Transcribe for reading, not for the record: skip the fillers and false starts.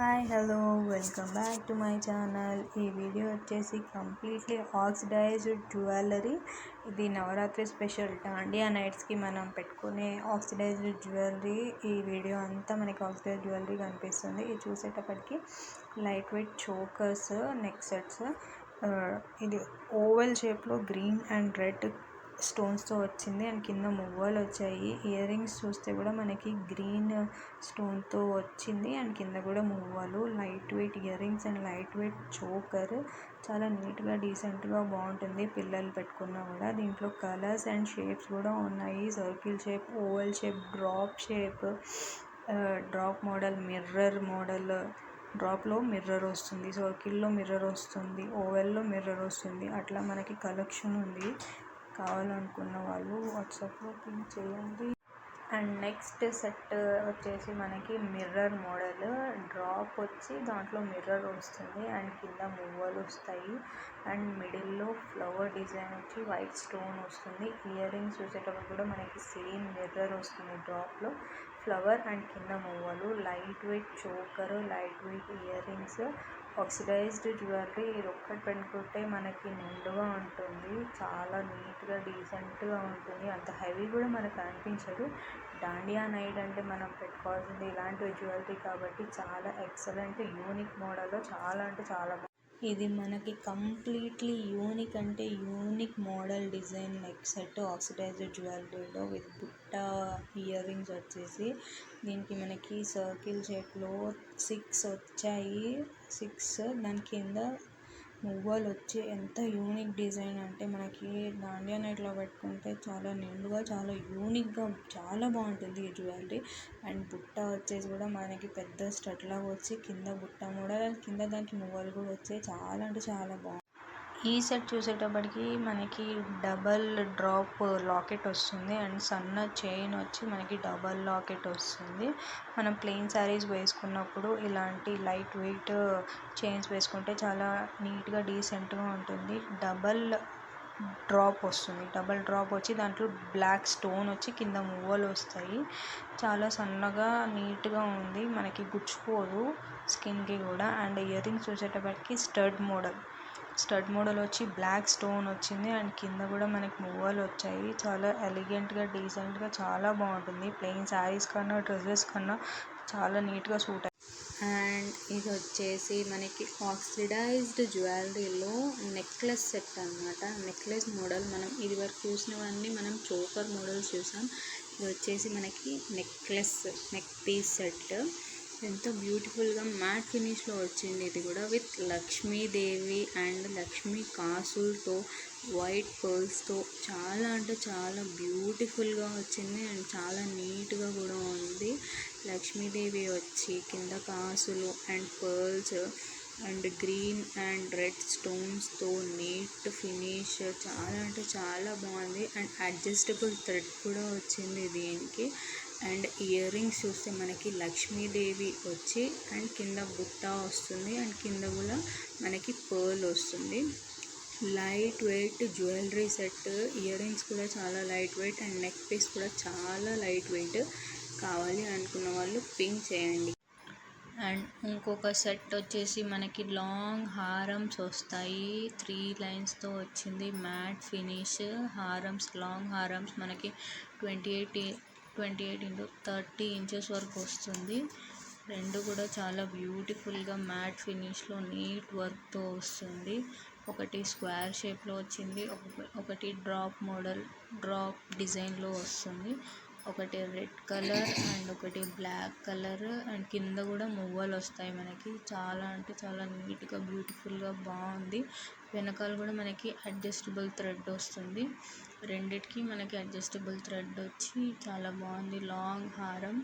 Hi hello welcome back to my channel. ఈ video వచ్చేసి completely oxidised jewellery. ఇది Navratri special dandiya నైట్స్కి మనం పెట్టుకునే ఆక్సిడైజ్డ్ జ్యువెలరీ. ఈ వీడియో అంతా మనకి ఆక్సిడైజ్డ్ జ్యువెలరీ కనిపిస్తుంది. ఇది చూసేటప్పటికి light weight chokers, neck sets. ఇది ఓవెల్ షేప్లో గ్రీన్ అండ్ రెడ్ స్టోన్స్తో వచ్చింది అండ్ కింద మువ్వలు వచ్చాయి. ఇయర్ రింగ్స్ చూస్తే కూడా మనకి గ్రీన్ స్టోన్తో వచ్చింది అండ్ కింద కూడా మువ్వలు. Light weight earrings and light weight choker. చాలా నీట్గా డీసెంట్గా బాగుంటుంది పిల్లలు పెట్టుకున్నా కూడా. దీంట్లో కలర్స్ అండ్ షేప్స్ కూడా ఉన్నాయి. Circle shape, oval shape, drop model, mirror model. డ్రాప్లో మిర్రర్ వస్తుంది, సర్కిల్లో మిర్రర్ వస్తుంది, ఓవెల్లో మిర్రర్ వస్తుంది. అట్లా మనకి కలెక్షన్ ఉంది. కావాలనుకున్న వాళ్ళు వాట్సాప్లో పింక్ చేయండి. అండ్ నెక్స్ట్ సెట్ వచ్చేసి మనకి మిర్రర్ మోడల్. డ్రాప్ వచ్చి దాంట్లో మిర్రర్ వస్తుంది అండ్ కింద మువ్వలు వస్తాయి అండ్ మిడిల్లో ఫ్లవర్ డిజైన్ వచ్చి వైట్ స్టోన్ వస్తుంది. ఇయర్ రింగ్స్ చూసేటప్పుడు కూడా మనకి సేమ్ మిర్రర్ వస్తుంది. డ్రాప్లో ఫ్లవర్ అండ్ కింద మువ్వలు. Light weight choker, light weight earrings, oxidised jewellery. ఇది ఒక్కటి పెట్టుకుంటే మనకి నిండుగా ఉంటుంది, చాలా నీట్గా డీసెంట్గా ఉంటుంది. అంత హెవీ కూడా మనకు అనిపించదు. డాండియా నైట్ అంటే మనం పెట్టుకోవాల్సింది ఇలాంటి జ్యువెలరీ కాబట్టి చాలా ఎక్సలెంట్ యూనిక్ మోడల్లో చాలా అంటే చాలా బాగుంది. ఇది మనకి కంప్లీట్లీ యూనిక్ అంటే unique model design neck set oxidised జ్యువెలరీలో విత్ బుట్ట ఇయర్ రింగ్స్ వచ్చేసి. దీనికి మనకి సర్కిల్ షేప్లో 6 వచ్చాయి. 6 దాని కింద మువ్వలు వచ్చి ఎంత యూనిక్ డిజైన్ అంటే మనకి దాండియా నైట్లో పెట్టుకుంటే చాలా నిండుగా చాలా యూనిక్గా చాలా బాగుంటుంది ఈ జ్యువెలరీ. అండ్ బుట్ట వచ్చేసి కూడా మనకి పెద్ద స్టడ్లా వచ్చి కింద బుట్ట మోడల్ అండ్ కింద దానికి మువ్వలు కూడా వచ్చాయి. చాలా అంటే చాలా బాగుంది. ఈ సెట్ చూసేటప్పటికి మనకి డబల్ డ్రాప్ లాకెట్ వస్తుంది అండ్ సన్న చైన్ వచ్చి మనకి డబల్ లాకెట్ వస్తుంది. మనం ప్లెయిన్ శారీస్ వేసుకున్నప్పుడు ఇలాంటి లైట్ వెయిట్ చైన్స్ వేసుకుంటే చాలా నీట్గా డీసెంట్గా ఉంటుంది. డబల్ డ్రాప్ వస్తుంది. డబల్ డ్రాప్ వచ్చి దాంట్లో బ్లాక్ స్టోన్ వచ్చి కింద మువ్వలు వస్తాయి. చాలా సన్నగా నీట్గా ఉంది, మనకి గుచ్చుకోదు స్కిన్కి కూడా. అండ్ ఇయర్ రింగ్స్ చూసేటప్పటికి స్టడ్ మోడల్ వచ్చి బ్లాక్ స్టోన్ వచ్చింది అండ్ కింద కూడా మనకి మువ్వలు వచ్చాయి. చాలా ఎలిగెంట్గా డీసెంట్గా చాలా బాగుంటుంది. ప్లెయిన్ శారీస్ కన్నా డ్రెస్సెస్ కన్నా చాలా నీట్గా సూట్ అయ్యి. అండ్ ఇది వచ్చేసి మనకి ఆక్సిడైజ్డ్ జ్యువెలరీలో నెక్లెస్ సెట్ అన్నమాట. నెక్లెస్ మోడల్ మనం ఇది వరకు చూసినవన్నీ మనం చోకర్ మోడల్స్ చూసాం. ఇది వచ్చేసి మనకి నెక్ పీస్ సెట్. ఎంతో బ్యూటిఫుల్గా మ్యాట్ ఫినిష్లో వచ్చింది. ఇది కూడా విత్ లక్ష్మీదేవి అండ్ లక్ష్మీ కాసులతో వైట్ పర్ల్స్తో చాలా అంటే చాలా బ్యూటిఫుల్గా వచ్చింది అండ్ చాలా నీట్గా కూడా ఉంది. లక్ష్మీదేవి వచ్చి కింద కాసులు and pearls and green and red స్టోన్స్తో నీట్ ఫినిష్ చాలా అంటే చాలా బాగుంది. అండ్ అడ్జస్టబుల్ థ్రెడ్ కూడా వచ్చింది దీనికి. అండ్ ఇయర్ రింగ్స్ చూస్తే మనకి లక్ష్మీదేవి వచ్చి అండ్ కింద బుట్ట వస్తుంది అండ్ కింద కూడా మనకి పర్ల్ వస్తుంది. Light weight jewellery set. Ear rings కూడా చాలా light weight and neck piece కూడా చాలా లైట్ వెయిట్. కావాలి అనుకున్న వాళ్ళు పింక్ చేయండి. అండ్ ఇంకొక సెట్ వచ్చేసి మనకి లాంగ్ హారమ్స్ వస్తాయి. 3 లైన్స్తో వచ్చింది. మ్యాట్ ఫినిష్ హారమ్స్, లాంగ్ హారమ్స్ మనకి 28 into 30 ఇంచెస్ వరకు వస్తుంది. రెండు కూడా చాలా బ్యూటిఫుల్గా మ్యాట్ ఫినిష్లో నీట్ వర్క్తో వస్తుంది. ఒకటి స్క్వేర్ షేప్లో వచ్చింది, ఒకటి డ్రాప్ డిజైన్లో వస్తుంది, ఒకటి రెడ్ కలర్ అండ్ ఒకటి బ్లాక్ కలర్ అండ్ కింద కూడా మువ్వలు వస్తాయి మనకి. చాలా అంటే చాలా నీట్గా బ్యూటిఫుల్గా బాగుంది. వెనకాల కూడా మనకి అడ్జస్టబుల్ థ్రెడ్ వస్తుంది. రెండిటికి మనకి అడ్జస్టబుల్ థ్రెడ్ వచ్చి చాలా బాగుంది. లాంగ్ హారం